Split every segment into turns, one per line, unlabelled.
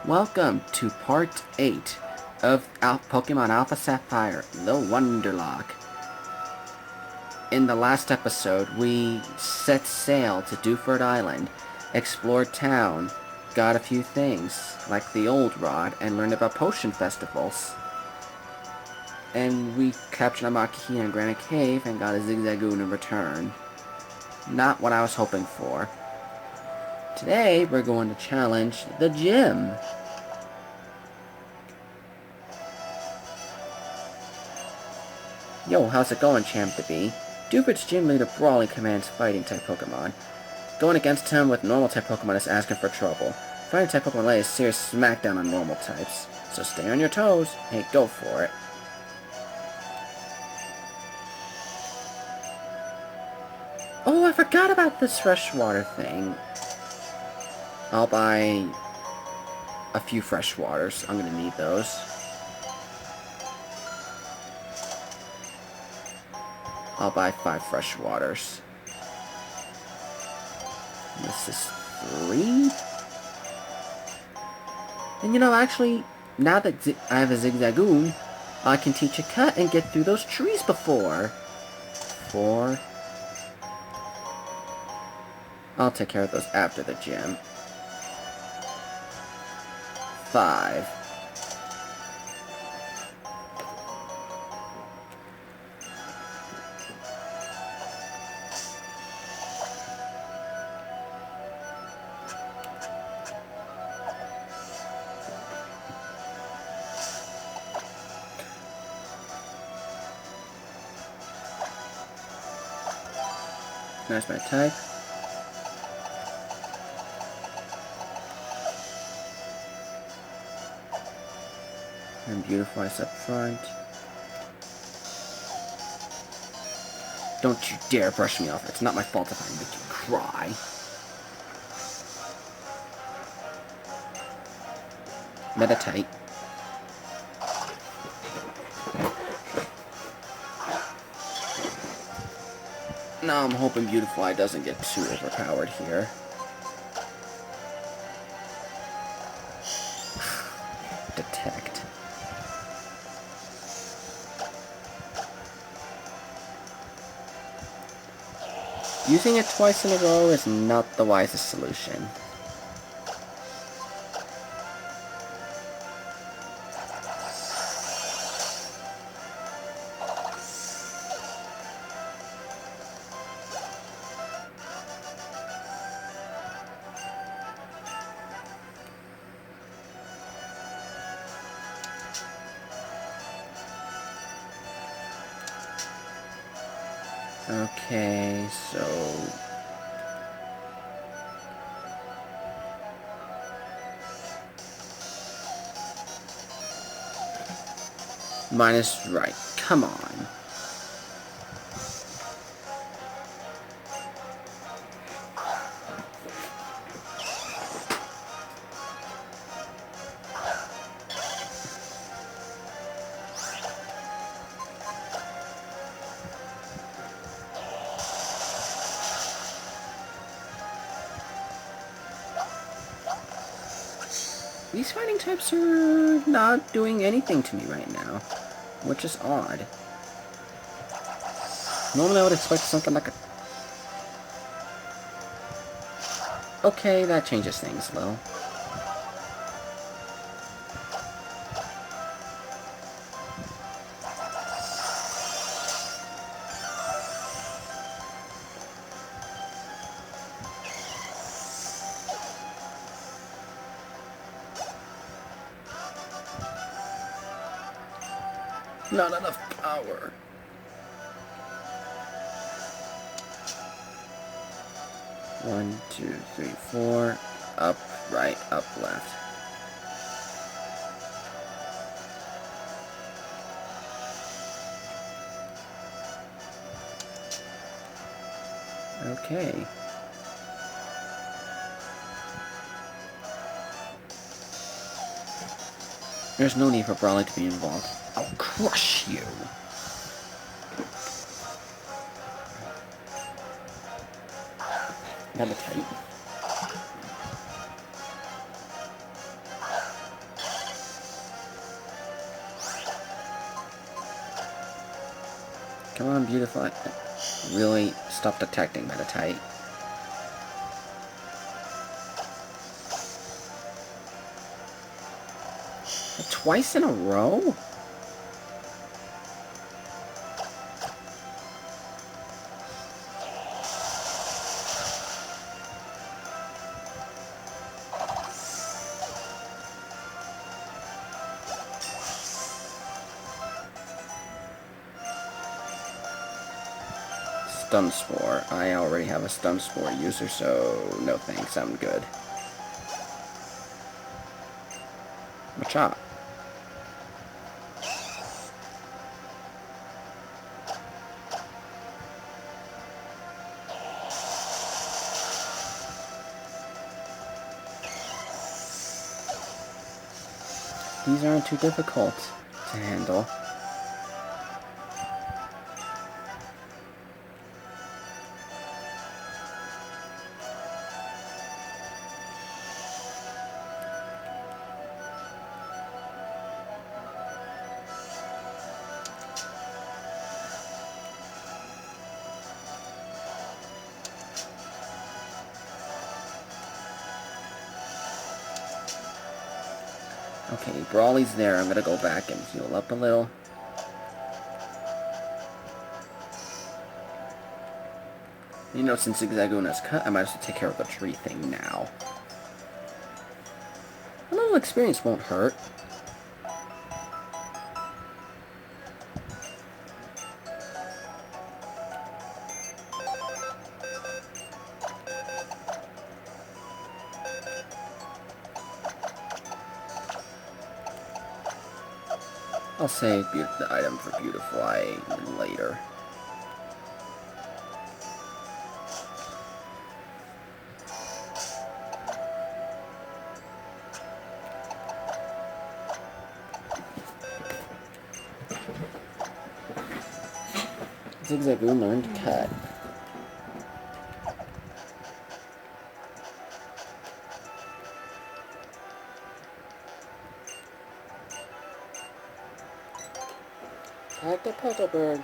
Welcome to Part 8 of Pokemon Alpha Sapphire, the Wonderlocke. In the last episode, we set sail to Dewford Island, explored town, got a few things, like the old rod, and learned about potion festivals. And we captured a Makihi in Granite Cave and got a Zigzagoon in return. Not what I was hoping for. Today, we're going to challenge the gym. Yo, how's it going, Champ to be? Dewford's gym leader Brawly commands fighting-type Pokemon. Going against him with normal-type Pokemon is asking for trouble. Fighting-type Pokemon lay a serious smackdown on normal types. So stay on your toes. Hey, go for it. Oh, I forgot about this freshwater thing. I'll buy a few fresh waters. I'm gonna need those. I'll buy 5 fresh waters. This is 3? And you know, actually, now that I have a Zigzagoon, I can teach a cut and get through those trees before. 4. I'll take care of those after the gym. 5. There's my type. And beautifies up front. Don't you dare brush me off. It's not my fault if I make you cry. Meditate. Now I'm hoping Beautifly doesn't get too overpowered here. Detect. Using it twice in a row is not the wisest solution. Okay, so... Minus right. Come on. These fighting types are not doing anything to me right now, which is odd. Normally I would expect something like a... Okay, that changes things a little. Not enough power. One, 2, 3, 4. Up, right, up, left. Okay. There's no need for Brawly to be involved. I'll crush you! Meditate. Come on, beautiful. Really stop detecting Meditite. Twice in a row? Stun Spore. I already have a Stun Spore user, so no thanks, I'm good. Machop. These aren't too difficult to handle. Okay, Brawly's there. I'm gonna go back and heal up a little. You know, since Zigzaguna's cut, I might as well take care of the tree thing now. A little experience won't hurt. I'll save the item for Beautifly later. Zigzagoon learned cut. Attack the puzzle bird.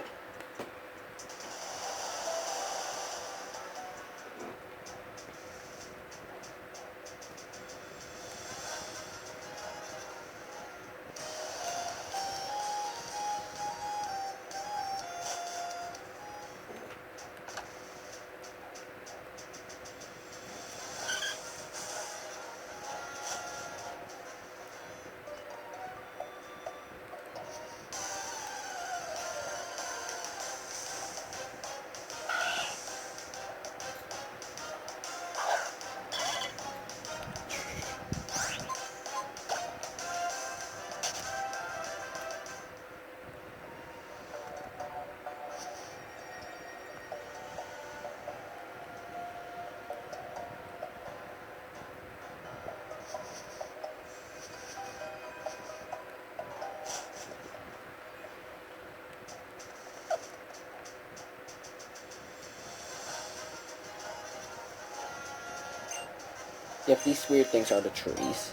If these weird things are the trees,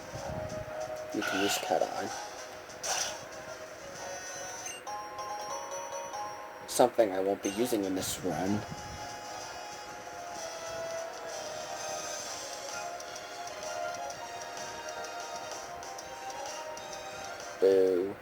you can just cut on. Something I won't be using in this run. Boo.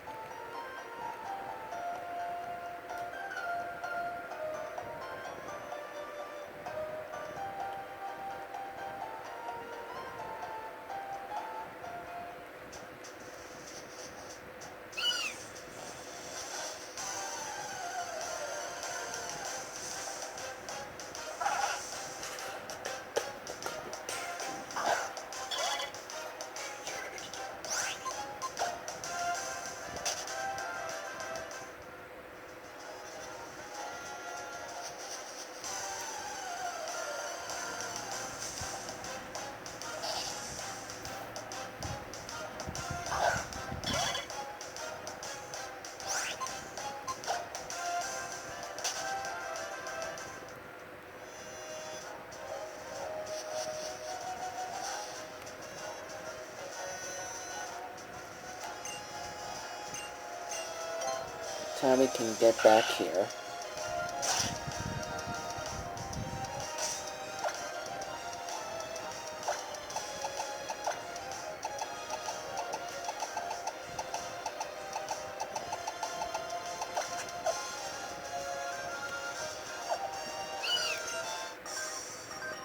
Time we can get back here.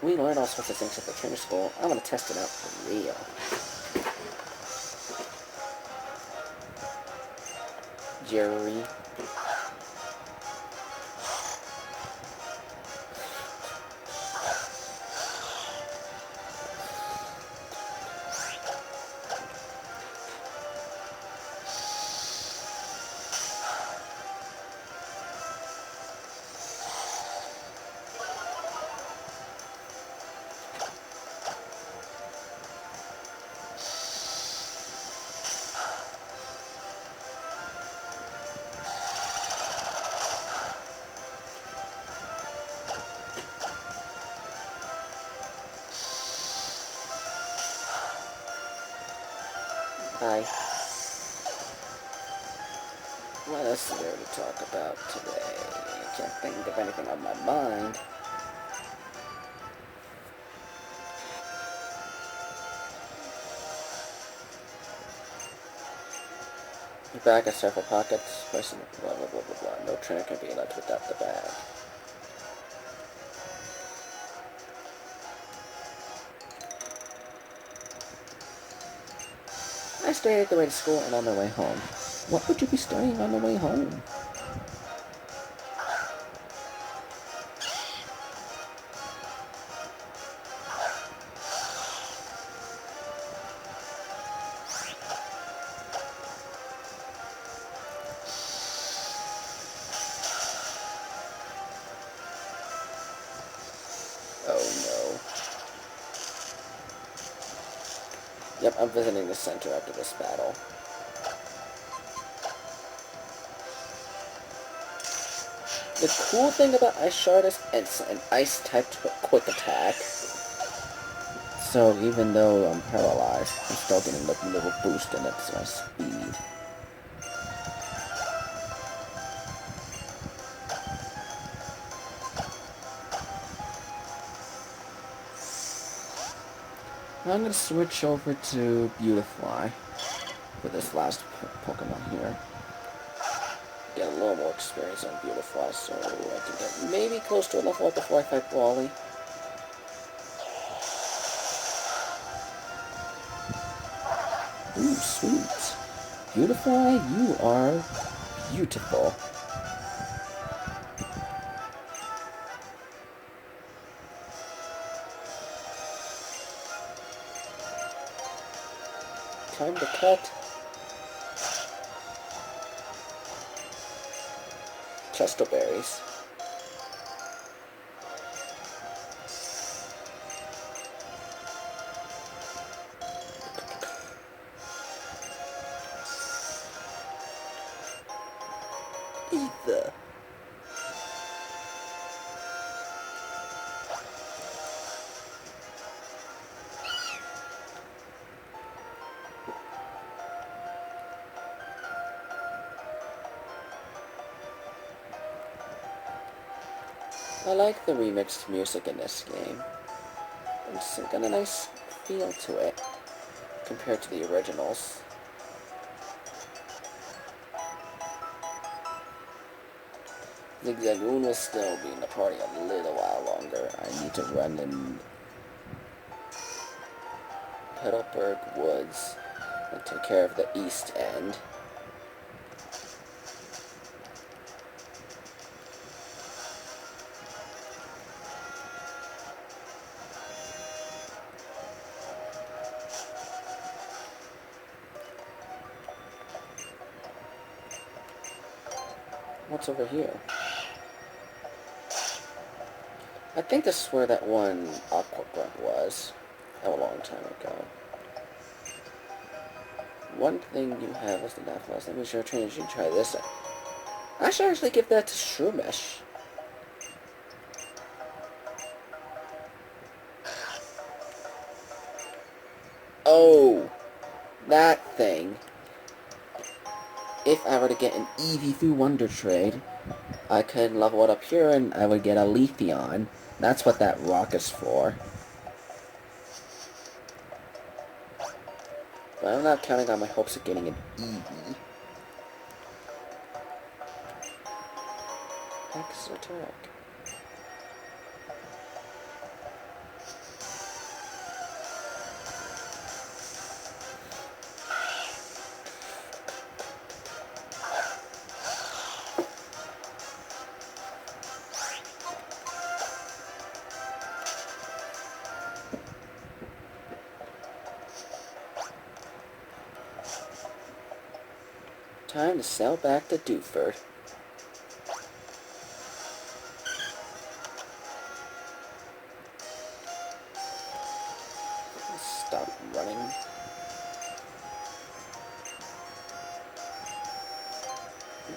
we learned all sorts of things at the trainer school. I want to test it out for real. Jerry. Hi. What else is there to talk about today? I can't think of anything on my mind. The bag has several pockets. Person, blah blah blah blah blah. No trainer can be left without the bag. I studied the way to school and on the way home. What would you be studying on the way home? Oh no. Yep, I'm visiting the center after this battle. The cool thing about Ice Shard is it's an ice-type quick attack. So even though I'm paralyzed, I'm still getting like a little boost in it to my speed. Now I'm going to switch over to Beautifly for this last Pokemon here. Get a little more experience on Beautifly so I can get maybe close to a level up before I fight Brawly. Ooh, sweet. Beautifly, you are beautiful. Time to cut. Chesto berries. Ether. I like the remixed music in this game. It's got a nice feel to it compared to the originals. Zigzagoon will still be in the party a little while longer. I need to run in Petalburg Woods and take care of the east end. What's over here? I think this is where that one Aqua Grunt was a long time ago. One thing you have is the Naphthalus. Let me show trainers you can try this out. I should actually give that to Shroomish. Oh, that thing. If I were to get an Eevee through Wonder Trade, I could level it up here and I would get a Leafeon. That's what that rock is for. But I'm not counting on my hopes of getting an Eevee. Exoteric. Time to sail back to Dewford. Stop running.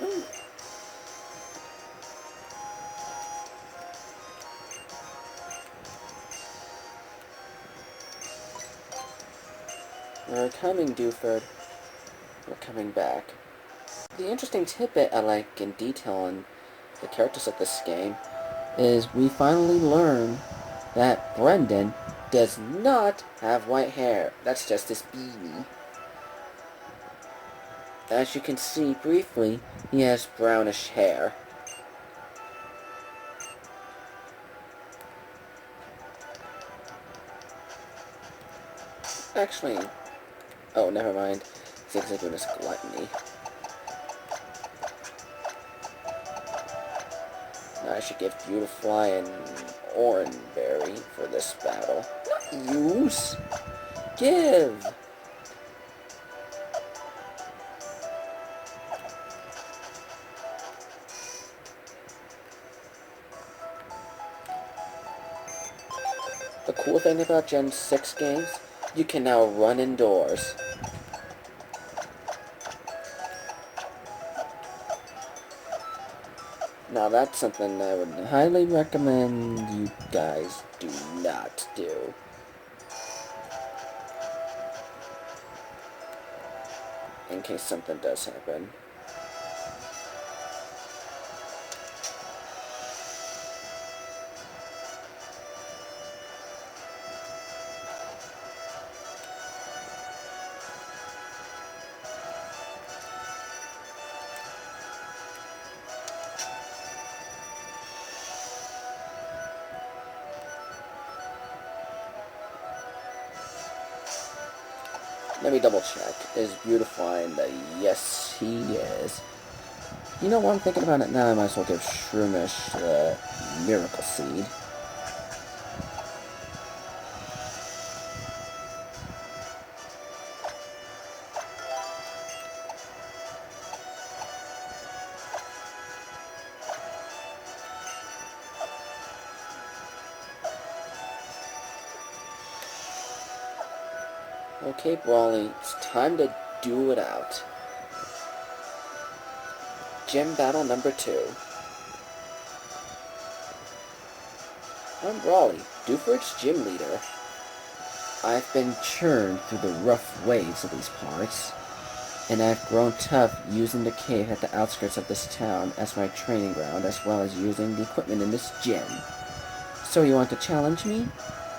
No. We're coming, Dewford. We're coming back. The interesting tidbit I like in detail in the characters of this game is we finally learn that Brendan does not have white hair. That's just his beanie. As you can see briefly, he has brownish hair. Actually, oh, never mind. Zigzagoonus Gluttony. Now I should give Beautifly and Oranberry for this battle. Not use! Give! The cool thing about Gen 6 games, you can now run indoors. Now that's something I would highly recommend you guys do not do. In case something does happen. Let me double check. Is Beautifly in the... Yes, he is. You know what, I'm thinking about it now, I might as well give Shroomish the Miracle Seed. Okay, Brawly, it's time to do it out. Gym battle number 2. I'm Brawly, Dewford's gym leader. I've been churned through the rough waves of these parts, and I've grown tough using the cave at the outskirts of this town as my training ground, as well as using the equipment in this gym. So you want to challenge me?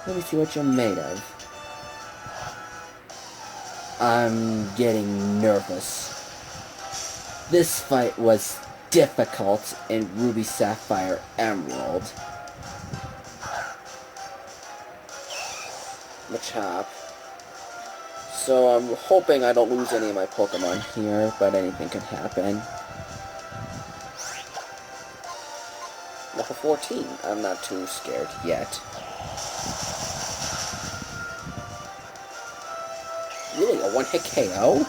Let me see what you're made of. I'm getting nervous. This fight was difficult in Ruby Sapphire Emerald. Machop. So I'm hoping I don't lose any of my Pokemon here, but anything can happen. Level 14. I'm not too scared yet. Really, a one-hit KO?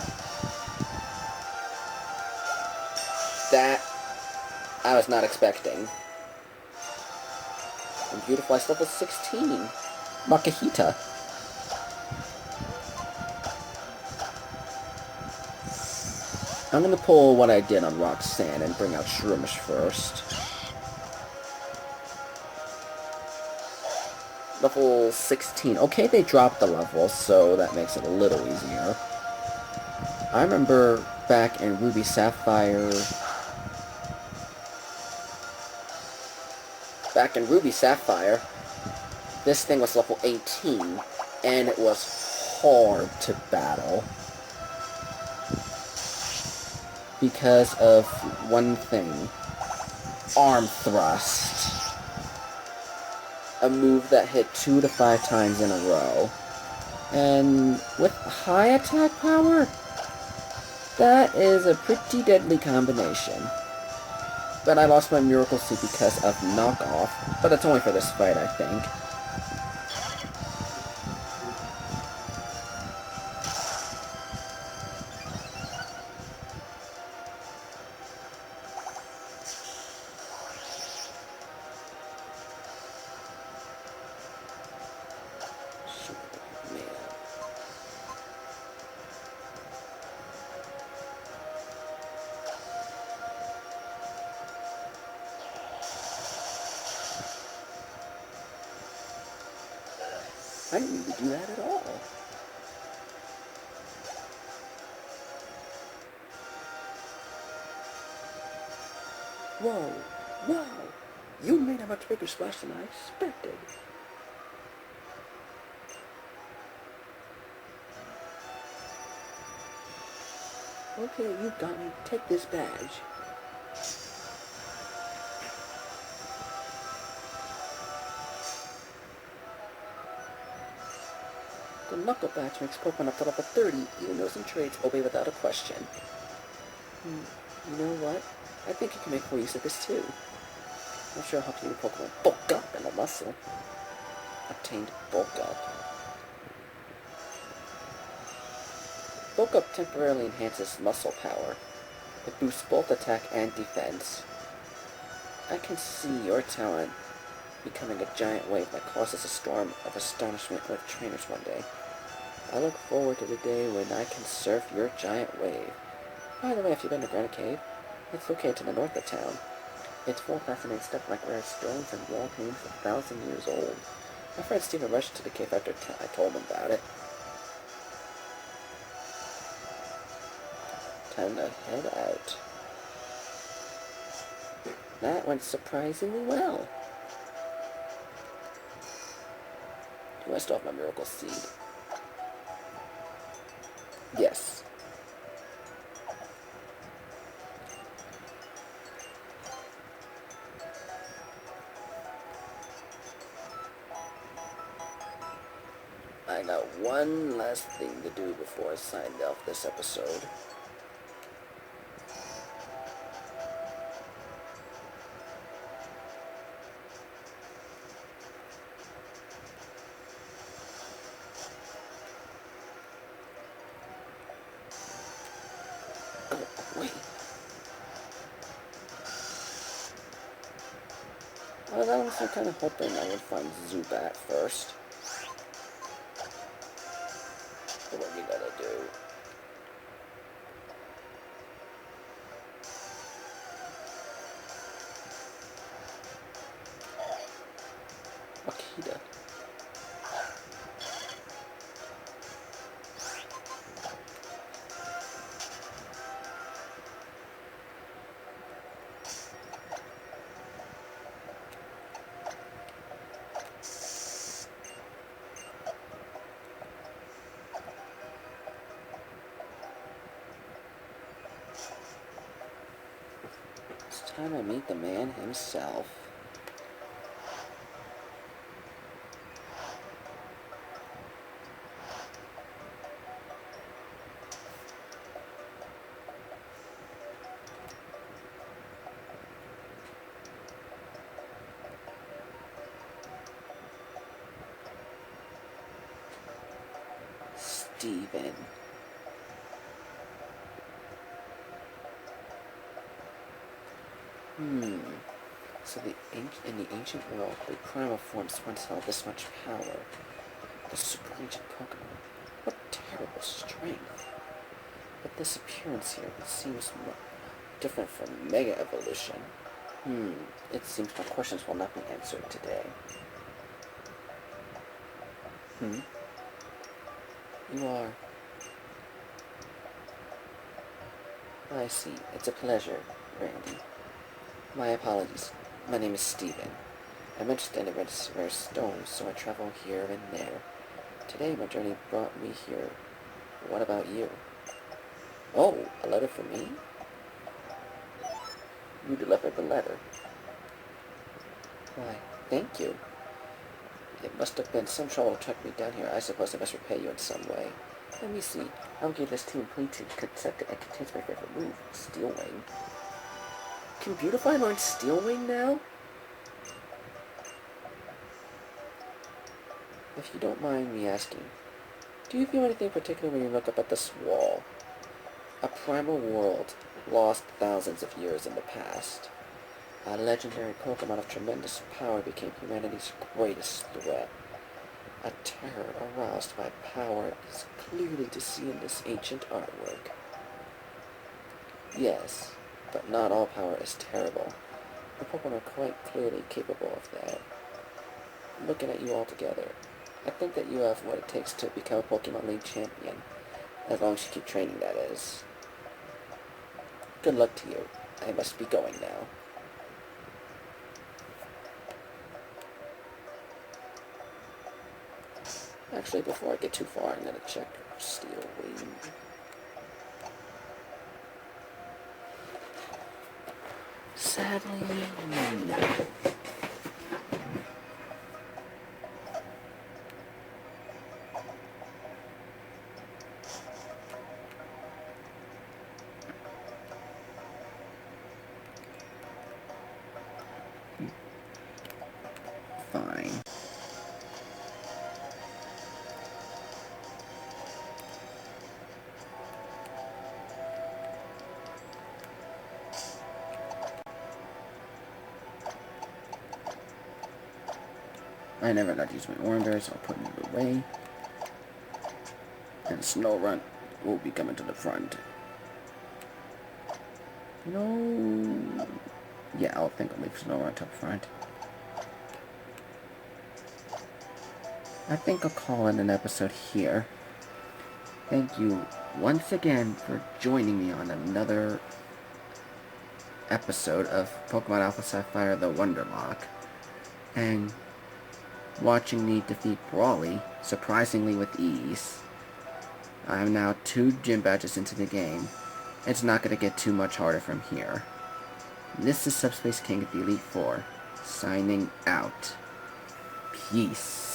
That I was not expecting. And Beautifly's level 16. Makahita. I'm gonna pull what I did on Roxanne and bring out Shroomish first. Level 16. Okay, they dropped the level, so that makes it a little easier. I remember back in Ruby Sapphire... this thing was level 18, and it was hard to battle. Because of one thing. Arm Thrust. A move that hit 2 to 5 times in a row. And with high attack power, that is a pretty deadly combination. But I lost my Miracle Seed because of knockoff, but that's only for this fight, I think. I didn't need to do that at all. Whoa, whoa! You made a much bigger splash than I expected. Okay, you got me. Take this badge. The Knuckle Badge makes Pokemon up to level 30, even though some trades obey without a question. You know what? I think you can make full use of this too. I'm sure it'll help you with Pokemon bulk up and a muscle. Obtained bulk up. Bulk up temporarily enhances muscle power. It boosts both attack and defense. I can see your talent becoming a giant wave that causes a storm of astonishment with trainers one day. I look forward to the day when I can surf your giant wave. By the way, if you've been to Granite Cave, it's located to the north of town. It's full of fascinating stuff like rare stones and wall paintings 1,000 years old. My friend Steven rushed to the cave after I told him about it. Time to head out. That went surprisingly well. Do I still have my miracle seed? Yes. I got one last thing to do before I sign off this episode. Oh, wait. Well, I was kind of hoping I would find Zubat first. But what you gotta do? Akita. It's time to meet the man himself. Steven. So in the ancient world, the primal forms once held this much power. The super ancient Pokemon. What terrible strength. But this appearance here seems different from Mega Evolution. It seems my questions will not be answered today. You are... I see. It's a pleasure, Randy. My apologies. My name is Steven. I'm interested in rare stones, so I travel here and there. Today, my journey brought me here. What about you? Oh, a letter for me? You delivered the letter. Why, thank you. It must have been some trouble to track me down here. I suppose I must repay you in some way. Let me see. I'll give this team complete concept and contains my favorite move, Steel Wing. Can Beautify learn Steel Wing now? If you don't mind me asking, do you feel anything particular when you look up at this wall? A primal world lost thousands of years in the past. A legendary Pokemon of tremendous power became humanity's greatest threat. A terror aroused by power is clearly to see in this ancient artwork. Yes, but not all power is terrible. The Pokemon are quite clearly capable of that. Looking at you all together, I think that you have what it takes to become a Pokemon League champion. As long as you keep training, that is. Good luck to you. I must be going now. Actually, before I get too far, I'm gonna check Steel Wing. Sadly, no. Fine. I never got to use my orange berry, so I'll put it away. And Snorunt will be coming to the front. No. Yeah, I'll think I'll leave Snorunt up front. I think I'll call it an episode here. Thank you once again for joining me on another episode of Pokemon Alpha Sapphire the Wonderlocke. And watching me defeat Brawly, surprisingly with ease. I am now 2 gym badges into the game. It's not going to get too much harder from here. This is Subspace King of the Elite Four, signing out. Peace.